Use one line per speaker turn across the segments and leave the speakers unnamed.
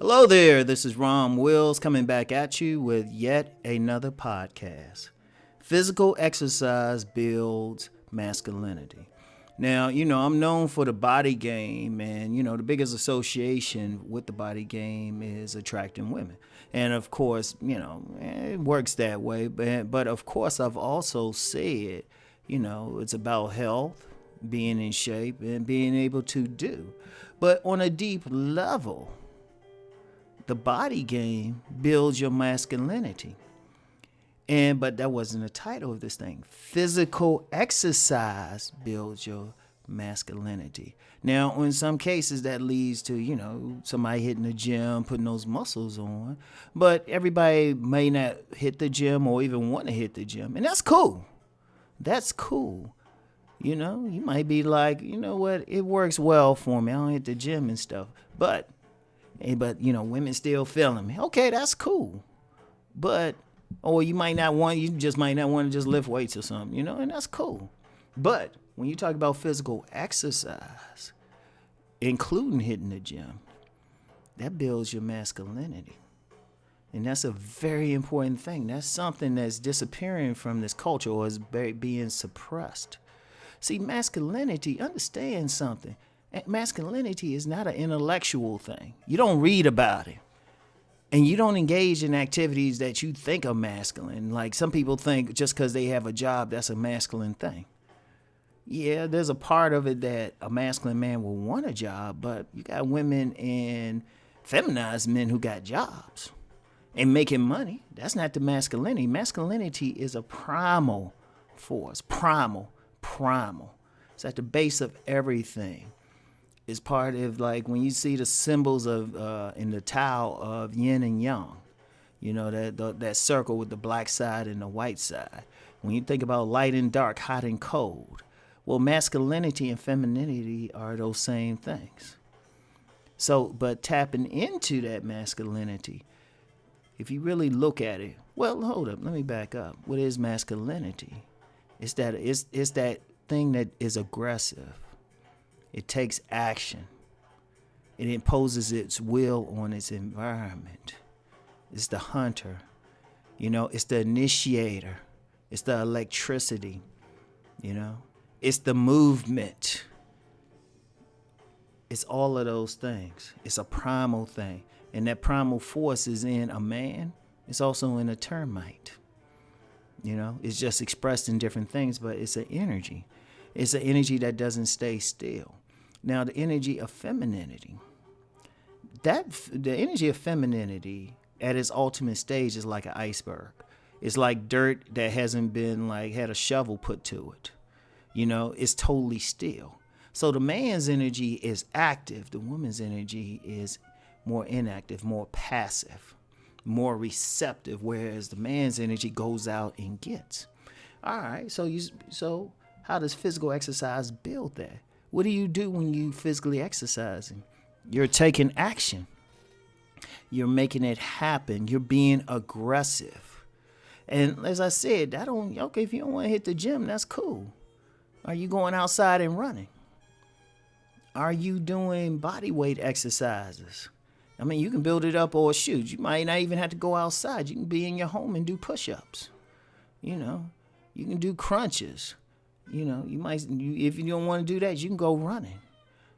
Hello there, this is Rom Wills coming back at you with yet another podcast. Physical exercise builds masculinity. Now, I'm known for the body game, and, the biggest association with the body game is attracting women. And of course, it works that way. But of course, I've also said, it's about health, being in shape, and being able to do. But on a deep level, the body game builds your masculinity. But that wasn't the title of this thing. Physical exercise builds your masculinity. Now, in some cases, that leads to, somebody hitting the gym, putting those muscles on. But everybody may not hit the gym or even want to hit the gym. And that's cool. That's cool. You might be like, you know what, it works well for me. I don't hit the gym and stuff. But women still feeling me. Okay, that's cool. But, or you just might not want to just lift weights or something, and that's cool. But when you talk about physical exercise, including hitting the gym, that builds your masculinity. And that's a very important thing. That's something that's disappearing from this culture or is being suppressed. See, masculinity, understand something. Masculinity is not an intellectual thing. You don't read about it. And you don't engage in activities that you think are masculine. Like some people think just because they have a job, that's a masculine thing. Yeah, there's a part of it that a masculine man will want a job, but you got women and feminized men who got jobs and making money. That's not the masculinity. Masculinity is a primal force. Primal. It's at the base of everything. It's part of like when you see the symbols of in the Tao of yin and yang, that circle with the black side and the white side. When you think about light and dark, hot and cold, well, masculinity and femininity are those same things. So, but tapping into that masculinity, if you really look at it, well, hold up, let me back up. What is masculinity? It's that thing that is aggressive. It takes action. It imposes its will on its environment. It's the hunter. It's the initiator. It's the electricity. It's the movement. It's all of those things. It's a primal thing. And that primal force is in a man. It's also in a termite. It's just expressed in different things, but it's an energy. It's an energy that doesn't stay still. Now, the energy of femininity, the energy of femininity at its ultimate stage is like an iceberg. It's like dirt that hasn't been had a shovel put to it. It's totally still. So the man's energy is active. The woman's energy is more inactive, more passive, more receptive, whereas the man's energy goes out and gets. All right, so how does physical exercise build that? What do you do when you physically exercising? You're taking action. You're making it happen. You're being aggressive. And as I said, if you don't want to hit the gym, that's cool. Are you going outside and running? Are you doing body weight exercises? I mean, you can build it up or shoot. You might not even have to go outside. You can be in your home and do push-ups. You can do crunches. If you don't want to do that, you can go running.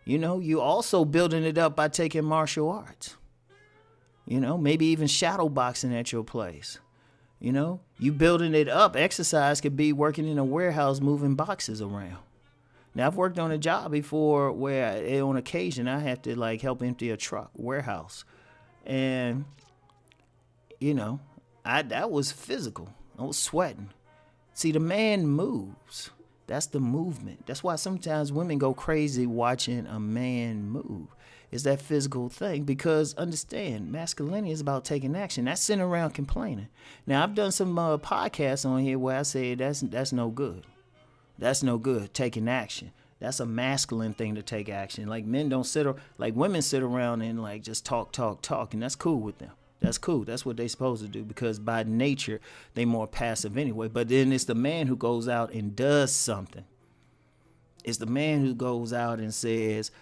You also building it up by taking martial arts. Maybe even shadow boxing at your place. You building it up. Exercise could be working in a warehouse moving boxes around. Now, I've worked on a job before where on occasion I have to help empty a warehouse. And, that was physical. I was sweating. See, the man moves. That's the movement. That's why sometimes women go crazy watching a man move. It's that physical thing because understand, masculinity is about taking action. That's sitting around complaining. Now, I've done some podcasts on here where I say that's no good. That's no good, taking action. That's a masculine thing to take action. Men don't women sit around and just talk, and that's cool with them. That's cool. That's what they're supposed to do because by nature, they're more passive anyway. But then it's the man who goes out and does something. It's the man who goes out and says,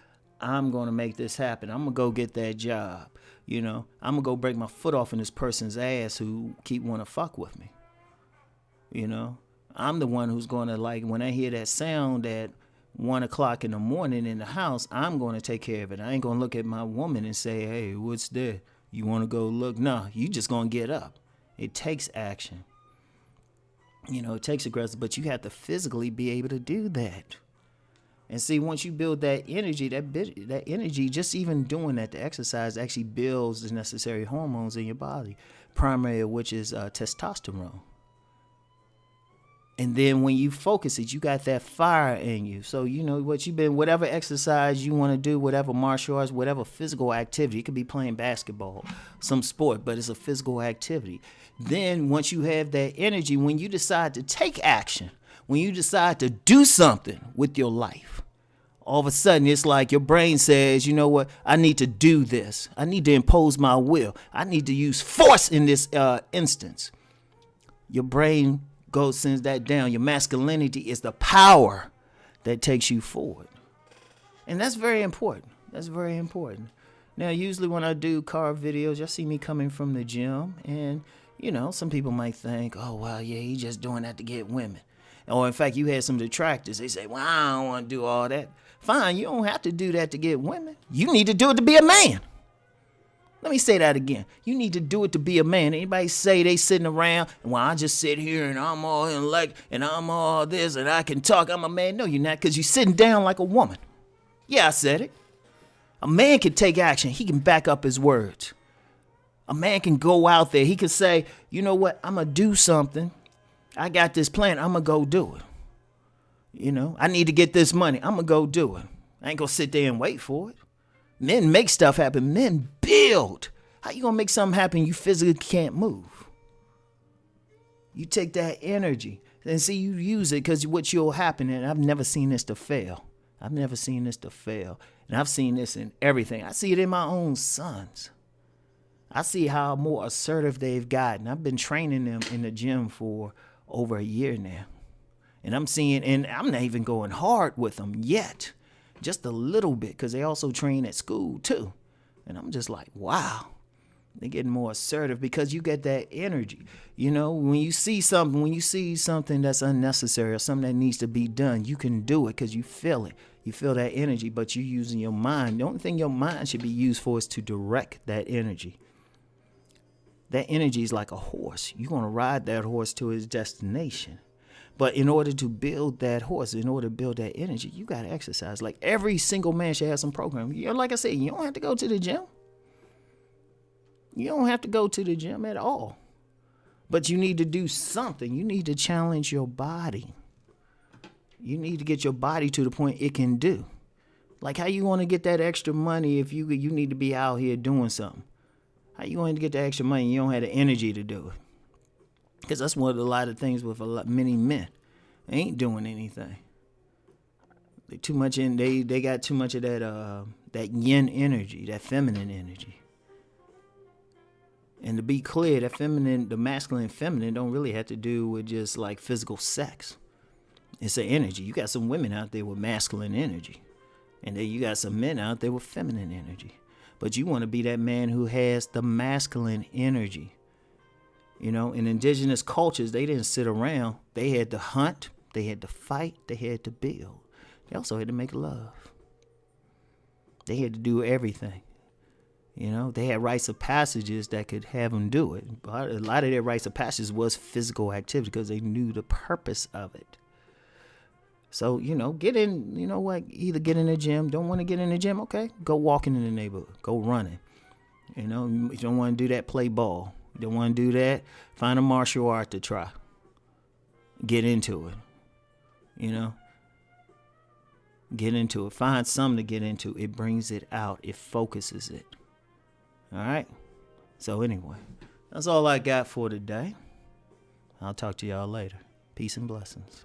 I'm going to make this happen. I'm going to go get that job. You know, I'm going to go break my foot off in this person's ass who keep want to fuck with me. You know, I'm the one who's going to, like, when I hear that sound at 1 o'clock in the morning in the house, I'm going to take care of it. I ain't going to look at my woman and say, hey, what's that? You want to go look? No, you just going to get up. It takes action. You know, it takes aggressive, but you have to physically be able to do that. And see, once you build that energy, that energy, just even doing that, the exercise actually builds the necessary hormones in your body, primary of which is testosterone. And then when you focus it, you got that fire in you. So, you know, whatever exercise you want to do, whatever martial arts, whatever physical activity, it could be playing basketball, some sport, but it's a physical activity. Then once you have that energy, when you decide to take action, when you decide to do something with your life, all of a sudden it's like your brain says, you know what, I need to do this. I need to impose my will. I need to use force in this instance. Your brain sends that down. Your masculinity is the power that takes you forward. And that's very important. That's very important. Now, usually when I do car videos, y'all see me coming from the gym, and, you know, some people might think, oh, well, yeah, he's just doing that to get women. Or in fact, you had some detractors. They say, well, I don't want to do all that. Fine, you don't have to do that to get women. You need to do it to be a man. Let me say that again. You need to do it to be a man. Anybody say they sitting around and, well, I just sit here and I'm all intellect and I'm all this and I can talk, I'm a man. No, you're not, because you're sitting down like a woman. Yeah, I said it. A man can take action. He can back up his words. A man can go out there. He can say, you know what, I'm going to do something. I got this plan. I'm going to go do it. You know, I need to get this money. I'm going to go do it. I ain't going to sit there and wait for it. Men make stuff happen. Men build. How you going to make something happen you physically can't move? You take that energy and see, you use it, because what will happen, and I've never seen this to fail. I've never seen this to fail. And I've seen this in everything. I see it in my own sons. I see how more assertive they've gotten. I've been training them in the gym for over a year now. And I'm seeing, and I'm not even going hard with them yet. Just a little bit, because they also train at school too. And I'm just like, wow. They're getting more assertive because you get that energy. You know, when you see something that's unnecessary or something that needs to be done, you can do it because you feel it. You feel that energy, but you're using your mind. The only thing your mind should be used for is to direct that energy. That energy is like a horse. You're going to ride that horse to its destination. But in order to build that horse, in order to build that energy, you got to exercise. Like every single man should have some program. You know, like I said, you don't have to go to the gym. You don't have to go to the gym at all. But you need to do something. You need to challenge your body. You need to get your body to the point it can do. Like, how you want to get that extra money if you need to be out here doing something? How you going to get that extra money and you don't have the energy to do it? Because that's one of a lot of things with many men. They ain't doing anything. They too much in. They got too much of that yin energy, that feminine energy. And to be clear, the masculine and feminine don't really have to do with just like physical sex. It's an energy. You got some women out there with masculine energy. And then you got some men out there with feminine energy. But you want to be that man who has the masculine energy. You know, in indigenous cultures, they didn't sit around. They had to hunt, they had to fight, they had to build. They also had to make love. They had to do everything. You know, they had rites of passages that could have them do it. But a lot of their rites of passage was physical activity because they knew the purpose of it. So, you know, get in, you know what, either get in the gym, don't want to get in the gym, okay, go walking in the neighborhood, go running. You know, you don't want to do that, play ball. You don't want to do that, find a martial art to try. Get into it, you know. Get into it. Find something to get into. It brings it out. It focuses it. All right? So anyway, that's all I got for today. I'll talk to y'all later. Peace and blessings.